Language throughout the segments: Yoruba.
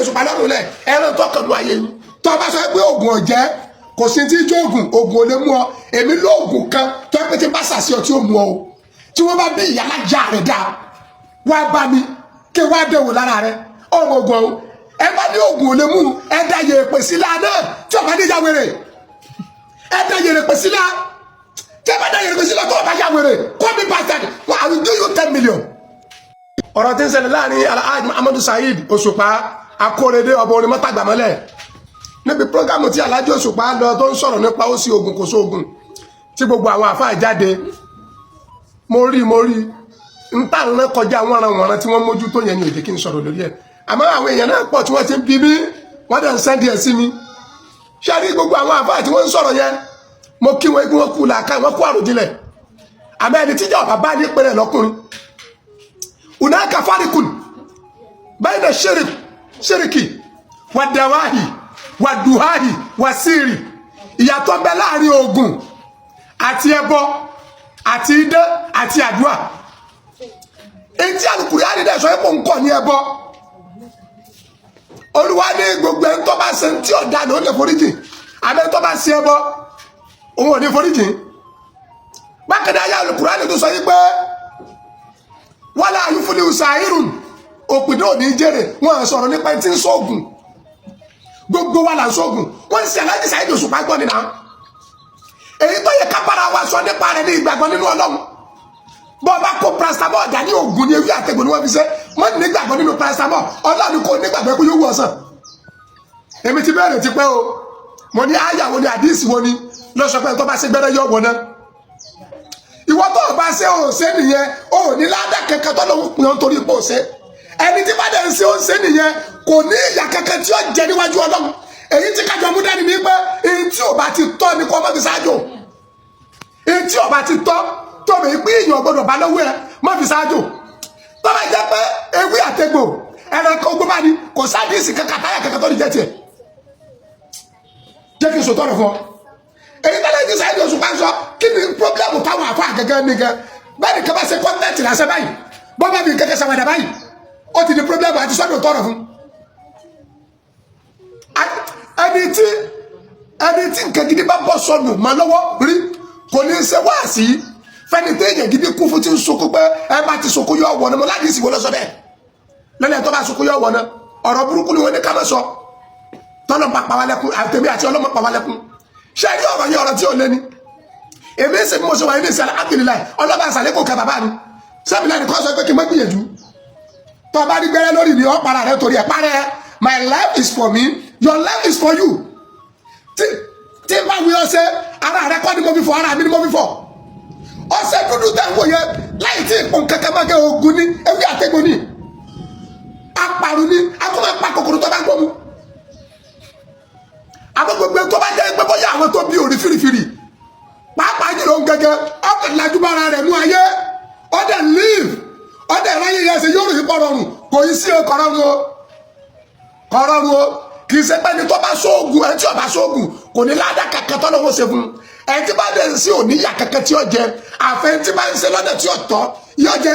Òṣùpá lọ́rùn lẹ̀ ẹran tó kàn ló ayé yín tó bá sọ pé oògùn ọ̀jẹ́ kò sí tí jó oògùn ò lè mú ọ èmi lóògùn kan tó pé tí bá sàṣẹ ọ tí ó mú ọ o tí wọ́n bá bí ìyá lájà rẹ̀ dáa wá bá mi kí wá dẹ̀wò lára rẹ̀ ọmọ ogun ọ̀hún ẹ bá ní oògùn ò lè mú ẹ dá yèrè pè sí la náà tí ọba ní ìyá wèrè ẹ dá yèrè pè sí la tí ẹ bá dá yèrè pè sí la tó ọba yá wèrè call me bastard I will do you 10 million. ọ̀rọ̀ tí ń ṣẹlẹ̀ láàrin Alhaji Muhammadu Saheed Òṣùpá Akóredé ọba orin mọ́tàgbàmọ́lẹ̀ níbi prógámù tí Alhaji Òṣùpá lọ tó ń sọ̀rọ̀ nípa ó sí ogun kò sóògùn tí gbogbo àwọn àfáà jáde mo rí ń tà ń rán kọjá àwọn aràn tí wọ́n mójú tó yẹn ní èdè kí n sọ̀rọ̀ lórí ẹ̀ àmọ́ àwọn èèyàn náà pọ̀ tí wọ́n ti ń bí mi wọ́n dẹ̀ ń sẹ́ndì ẹ̀ sí mi ṣé rí gbogbo àwọn àfáà tí wọ́n ń sọ̀rọ̀ yẹn mo kí wọn wọ́n kú làákà wọ́n kú àròjinlẹ̀ àmọ́ ẹni tíjà ọ̀bà bá ní pẹ̀rẹ̀ lọ́kùnrin unaka farikun bayna ṣíríkì wàdàwáhì wàdùháhì wàsíìrì ìyàtọ̀ bẹ láàrin ogun àti ẹbọ àti idán àti àdúrà èyí tí Al-Qur'ani dẹ̀ sọ ipò nǹkan ní ẹbọ Olúwa ní gbogbo ẹni tó bá ṣe tí ọ̀dà ní ó lè foríjì àbẹ́ tó bá ṣe ẹbọ òun ò ní foríjì bákan ayé Al-Qur'ani tó sọ yí pé wala yuflihu sahirun òpìdó ò ní jèrè wọn sọ̀rọ̀ nípa tí ń sóògùn gbogbo wa là ń sóògùn wọ́n sì Alhaji Saheed Òṣùpá gbọ́ nínú èyí tó yẹ ká bára wa sọ nípa rẹ̀ ní ìgbàgbọ́ nínú Ọlọ́run bọ́ bá kó paracetamol ọ̀dà ní oògùn ní ewé àtẹ̀gbò ni wọ́n fi ṣe wọ́n ní nígbàgbọ́ nínú paracetamol Ọlọ́run kò nígbàgbọ́ pé yóò wù ọ̀sán èmi ti bẹ̀rẹ̀ ti pẹ́ o mo ní àyà wo ni àdíìsì wo ni lọ́sọ pé tó bá ṣe gbẹ́rẹ́ yọ̀ wọ̀ náà ìwọ tó o bá ṣe o ṣe nìyẹn o ò ní ládàá kankan tó lọ́wọ́ pin ọ́n torí pé o ṣe ẹni tí bá dẹ̀ ń ṣe o ṣe nìyẹn kò ní ìyà kankan tí ó jẹ níwájú Ọlọ́run èyí tí kájọ mú dání ní pé èyí tí ò bá ti tọ́ ni kò má fi ṣáájú èyí tí ò bá ti tọ́ tó mi pín èèyàn gbọdọ̀ bá lọ́wọ́ ẹ má fi ṣáájú tó bá jẹ́ pé ewé àtẹ̀gbò ẹranko gbọ́ bá ní kò sáàdìsì kankan táyà kankan tó ní jẹ́ tiẹ̀ jẹ́ kí n sòtọ́ rẹ̀ fún ọ èyí tẹ́lẹ̀ ní Saheed Òṣùpá sọ kí ni pọ́blẹ́mù táwọn àfọ àgẹ́gẹ́ ní gẹ́ bẹ́ẹ̀ ni kaba ṣe kọ́ńtẹ́ǹtì lásẹ̀ báyìí bọ́ bá fi kẹ́kẹ́ sàwádà báyìí ó ti di pọ́blẹ́mù àti sọ́dọ̀ tọrọ fún ẹni tí nǹkan gidi bá bọ́ sọnù mà lọ́wọ́ rí kò ní í ṣe wá sí fẹ́ni tí èèyàn gidi kún fún ti ń sunkún pé ẹ bá ti sunkún yọ wọ̀ ni mo láti ìsìnkú lọ sọ bẹ́ẹ̀ lọ́lẹ̀ tó bá sunkún yọ wọ̀ náà ọ̀rọ̀ burúkú ni wọ́n ní ká má sọ tọ́lọ́ pa pàwálẹ́kún àtẹ̀mí àti ọlọ́mọ pàwálẹ́kún ṣe rí ọ̀rọ̀ yẹn ọ̀rọ̀ tí ò lé ní èmi sì mo ṣe wà ní ìsẹ̀lẹ̀ alhamdulillah ọlọ́ba àṣàlékò kẹ bàbá mi sẹ́mi náà nìkan sọ pé kí n má gbìyànjú tó bá rí gbẹ́rẹ́ lórí mi ọ́ para rẹ torí ẹ̀ parẹ́ my life is for me your life is for you tí n bá wí ọṣẹ ara rẹ kọ́ ni mo fi fọ ara mi ni mo fi fọ ọṣẹ dúdú tẹ̀ ń wò yẹn láì tí ìpò kankan máa gẹ ogun ní ewé àtẹ̀gbò ní apàrù ní akọ́mọ̀ pa kòkòrò tó bá gbọ́ mu àwọn gbogbo tó bá jẹ́ pé bóyá àwọn tó bí orí fìrìfìrì pàápàá jùlọ ń gẹ́gẹ́ ọ̀dẹ̀ lajúbára rẹ̀ mú ayé ọ̀dẹ̀ live ọ̀dẹ̀ ráyè yẹn ṣe yóò rí kọ̀rọ̀rùn kò í sí kọ̀rọ̀rùn o kì í ṣe pé ní tó bá sóògùn ẹni tí ó bá sóògùn kò ní ládà kankan tó lọ́wọ́ ṣe fún ẹni tí bá dẹ̀ ń sí òníyà kankan tí ó jẹ àfẹ́ tí bá ń ṣe lọ́dẹ̀ tí ó tọ́ yóò jẹ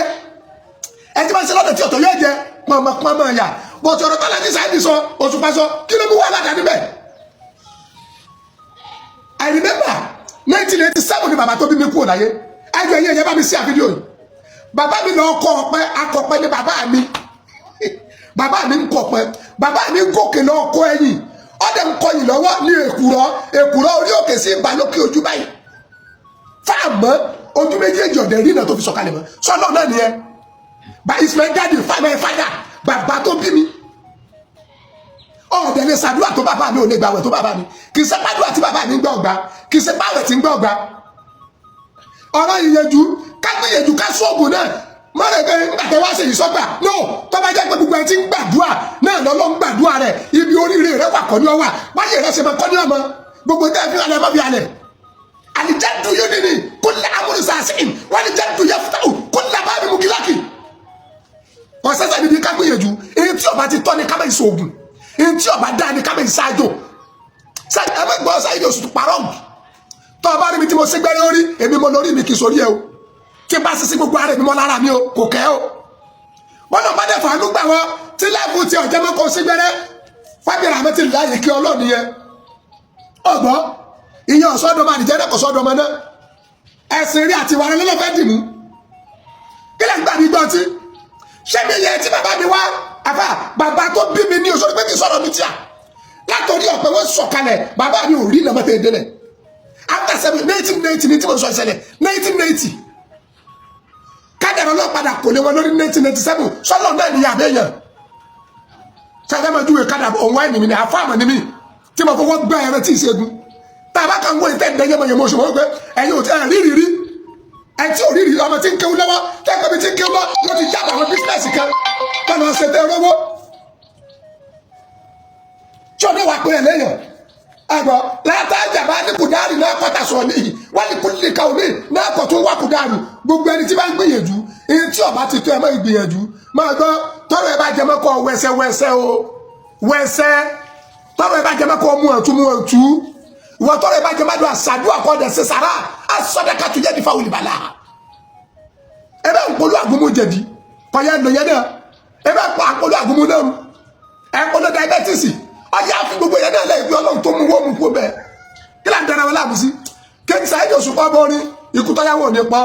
ẹni tí bá ń ṣe lọ́dẹ̀ tí ó tọ́ yóò jẹ pọ̀nmọ́ yà bọ̀tọ̀ ọ̀rọ̀ tọ́lá ní Saheed sọ Òṣùpá sọ kí ló mú wà ládàá níbẹ̀. I remember 1987 ni bàbá tó bí mi kúrò láyé ẹjọ ẹyẹ yẹn bá mi sí àfídíò yìí bàbá mi lọ kọ ọpẹ akọpẹ ní bàbá mi ń kọpẹ bàbá mi ń gòkè lọ kọ ẹ̀yìn ọdẹ ń kọyìn lọ́wọ́ ní èkùrọ́ orí òkè sí ìbálòkè ojú báyìí fáàmù ojú méjèèjì ọdẹ rí náà tó fi sọ̀kalẹ̀ mọ́ sọlọ náà nìyẹn bá Ismail Daddy fàdà bàbá tó bí mi ọ̀dẹ̀ lè ṣàdúrà tó bàbá mi ò lè gbàwẹ̀ tó bàbá mi kì í ṣe pàdúrà tí bàbá mi ń gbọ́ ọgbà kì í ṣe pàwẹ̀ tí ń gbọ́ ọgbà ọ̀rọ̀ ìyẹjú kágbéyẹjú ká sóògùn náà mọ̀rẹ̀ pé nígbàtẹ́ wá ṣe ìsọ́gbà no tó bá jẹ́ pé gbogbo ẹ ti ń gbàdúrà náà lọ́lọ́ ń gbàdúrà rẹ̀ ibi oríire rẹ̀ wà kọ́ ní ọwà báyìí rẹ̀ ṣe máa kọ́ ní ọmọ gbogbo tẹ́ fi alẹ́ mọ́ fi alẹ́ àlìjáde yóò ní ní kó lè amúnisà sí in wọ́n àlìjáde yẹ fúta kó lè bá mi mú kíláàkì ọ̀sẹ̀sẹ̀ níbi kágbéyẹjú èyí tí ọba ti tọ́ ní kábẹ́ ìṣòògùn ntí ọba dáa ni kábẹ́ ìsáájò ẹgbẹ́ gbọ́ Saheed Òṣùpá parọ́ọ̀gì tó ọba rí mi tí mo ṣe gbẹ́rẹ́ orí èmi mo lórí mi kì í sórí ẹ o tí bá ṣe sí gbogbo ara èmi mọ́ lára mi o kò kẹ́ o bọ́lá ọba dẹ̀ fàánú gbà wọ́n tí láìpù tí ọ̀jẹ́ mọ́ kó ṣe gbẹ́rẹ́ Fábíyì rahmatullahi kí ọlọ́ọ̀ni yẹn ọgbọ́n ìyẹn ọ̀sọ́dọ̀mọ àdìjẹ́ náà kò sọ́dọ̀mọ náà ẹ̀sìn rí àti wàrẹ́ lọ́lọ́fẹ́ dìmú kí lẹ́ ń gbà mí gbọ́ tí ṣé mi yẹ tí bàbá mi wá àfà bàbá tó bí mi ní oṣù pé kí sọ̀rọ̀ mi tíà látòrí ọ̀pẹ wọn sọ̀kalẹ̀ bàbá mi ò rí nàmọ́tẹ́ ìdílẹ̀ after 1990 ní tí mo sọ ìṣẹ̀lẹ̀ 1990 kádàrá ọlọ́padà kò lé wọn lórí 1997 sọ́lọ́ náà ní àbẹ́yàn ṣáà máa júwe kádàrá òun wáìnì mi ní àfáàmà ní mi tí mo fọwọ́ gbá ẹran tí ì ṣẹ́gun tàbá kan wọ́n ìtẹ́ ìdẹ́yẹmọ̀yẹmọ̀ ṣùgbọ́n pé ẹ̀yin ò tí ẹ̀ rí ẹ̀ tí ò rí ọmọ tí ń kéwú lọ́wọ́ tẹ́kọ̀ọ́ mi tí ń kéwú lọ́ wọ́n ti jábọ̀ àwọn bísínẹ́sì kan kọ́nà ṣètẹ́ rówó tí ò ní wà pé ẹ̀ lẹ́yìn ẹ̀gbọ́n látàjà bá ní kùdárì náà kọ́ta sọ̀rọ̀ níyì wọ́n ní kùdí kan omi náà kọ̀ tó wá kùdárì gbogbo ẹni tí bá ń gbìyànjú ẹni tí ọba ti tó ẹ mọ́ ìgbìyànjú máa gbọ́ tọ́rọ ẹ bá jẹ mọ́kọ́ wẹ́sẹ́ o wẹ́sẹ́ tọ́rọ ẹ bá jẹ mọ́kọ́ mú ọ̀tú ìwọ tọ́rọ ẹ bá jẹ mọ́dún àṣàdúrà kọ́dẹ̀ sí sàrà àsọdẹ́ka tó jẹ́ ní fáwọn ìbàlá ẹ bá ń polú àgúnmu jẹ̀dí kọ́yẹ́ ẹnu yẹn náà ẹ bá ń polú àgúnmu náà ẹ ń polú diabetes ọjà àfi gbogbo yẹn náà lẹ́yìn pé ọlọ́run tó mú wọ́n mú kó bẹ́ẹ̀ kí là ń dára wọn láàbù sí kéńtì sáyẹ́dì oṣù kọ́ bọ́ọ̀rin ikú tọ́yàwó ní pọ́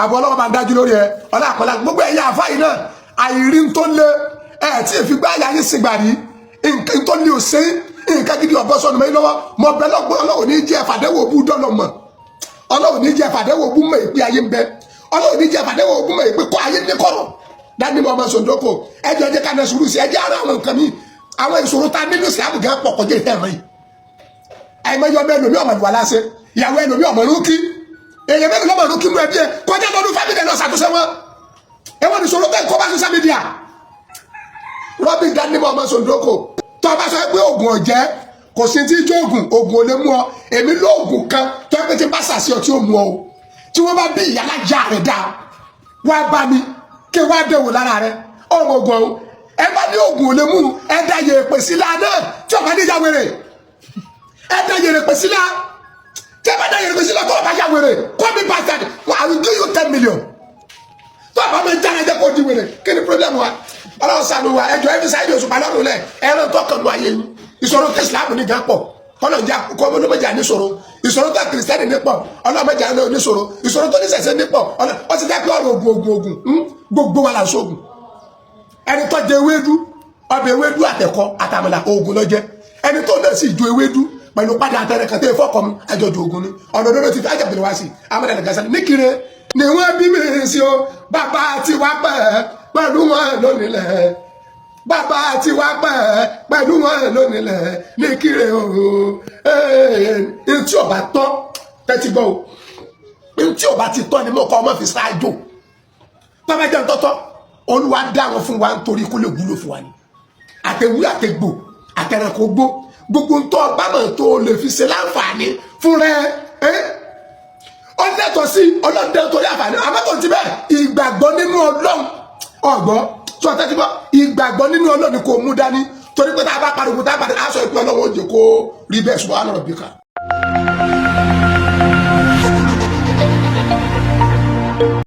àbọ̀ ọlọ́wọ́ máa ń dájú lórí ẹ ọlá àkọlá gbogbo ẹ̀yà àfáyì náà àìrí ń tó lé ẹ̀ tí èfi gbá àyà yín sìgbà rí nǹkan tó lé òsè nǹkan gidi ọ̀bọ sọnù mẹ́rin lọ́wọ́ mọ bẹ́ẹ̀ lọ́gbọ́n ọlọ́run ní jẹ́ fàdéwò bú dọ́lọ̀ mọ̀ ọlọ́run ní jẹ́ fàdéwò bú mọ̀ ìpè ayé ń bẹ ọlọ́run ní jẹ́ fàdéwò bú mọ̀ ìpè kọ́ ayé ní kọ́rọ̀ dání mọ́ ọmọ sọ̀dọ́kọ̀ ẹjọ́ ẹjẹ́ ká náà sùúrù sí ẹjẹ́ ara àwọn nǹkan mi àwọn ìṣòro tá nínú ìsìlámù gan pọ̀ kọjá ìtẹ́ ẹ̀mọ́ yìí àìmọye ọmọ ẹlòmí ọmọ ìwà láṣẹ ìyàwó ẹlòmí ọmọ rúkí èyàn mẹ́rin lọ́mọ rúkí mú ẹbí ẹ kọjá lọ́dún fámìlì ẹ̀ lọ ṣàtúnṣe wọn ẹwọ́n ní ìṣòro bẹ́ẹ̀ kọ́ bá social media rọ́bì dánimọ̀ ọmọ sòndókò tó o bá sọ pé oògùn ọ̀jẹ́ kò sí tí ijó oògùn ò lè mú ọ èmi lóògùn kan tó ẹ pé tí bá sàṣì ọ tí ó mú ọ o tí wọ́n bá bí ìyálàjà rẹ̀ dá wá bá mi kí wá dẹ̀wò lára rẹ̀ ọmọ ogun ọ̀hún ẹ bá ní oògùn ò lè mú ẹ dá yèrèpè sílá náà tí ọba ní ìyàwèrè ẹ dá yèrèpè sílá tí ẹ bá dá yèrèpè sílá tó ọba yàwèrè kọ́ mi bastard I will give you 10 million tó ọba mi jáde jẹ́ kó di wèrè kí ni problem wa ọlọ́run sànù wa ẹjọ́ ẹbí sáyé oṣù palọ́run lẹ̀ ẹran tó kàn lọ ayé yín ìṣòro tó ìsìlámù ní gan pọ̀ kọ́lọ̀jà kọ́mọlọ́mọjà níṣòro ìṣòro tó kìrìsìtẹ́nì ní pọ̀ ọlọ́mọjà níṣòro ìṣòro tó níṣẹ̀ṣẹ̀ ní pọ̀ ọ ti dápẹ́ ọ̀rọ̀ ogun gbogbo wa là ń sóògùn ẹni tó jẹ ewédú ọbẹ̀ ewédú àtẹ̀kọ́ àtàmàlà oògùn ló jẹ ẹni tó náà sì ju ewédú pẹ̀lú padà àtẹrẹ kan tó yẹ fọ́kọ̀ mi àjọjù oògùn ni ọ̀nà òdodo ti fi àjàbẹ̀rẹ̀ wá sí amúnà nàgàsà ní kiri ni wọ́n bí mi sí o bàbá ti wá pẹ́ pẹ̀lú wọn lónìlẹ̀ bàbá ti wá pẹ́ pẹ̀lú wọn lónìlẹ̀ ní kiri o ntí ọba tọ́ tẹ́tí gbọ́ o ntí ọba ti tọ́ ni mo kọ́ ọmọ fi ṣáájú tọ́ba jẹ́ ntọ́tọ́ olúwa dá wọn fún wa nítorí kó lè wúlò fún wa ni àtẹwú àtẹgbò àtẹrẹkọ gbó gbogbo ntọ́ bámọ̀ tó lè fi ṣe láǹfààní fún rẹ ọlẹ́tọ̀ sí ọlọ́dẹ torí àǹfààní àmọ́tò ti bẹ́ẹ̀ ìgbàgbọ́ nínú ọlọ́run ọ̀gbọ́ tí wọ́n tẹ́tí bọ́ ìgbàgbọ́ nínú ọlọ́run kò mú dání torí pé tá a bá pariwo tá a bá aṣọ ìpín ọlọ́run ó jẹ́ kó rí bẹ́ẹ̀ subhana rabbika.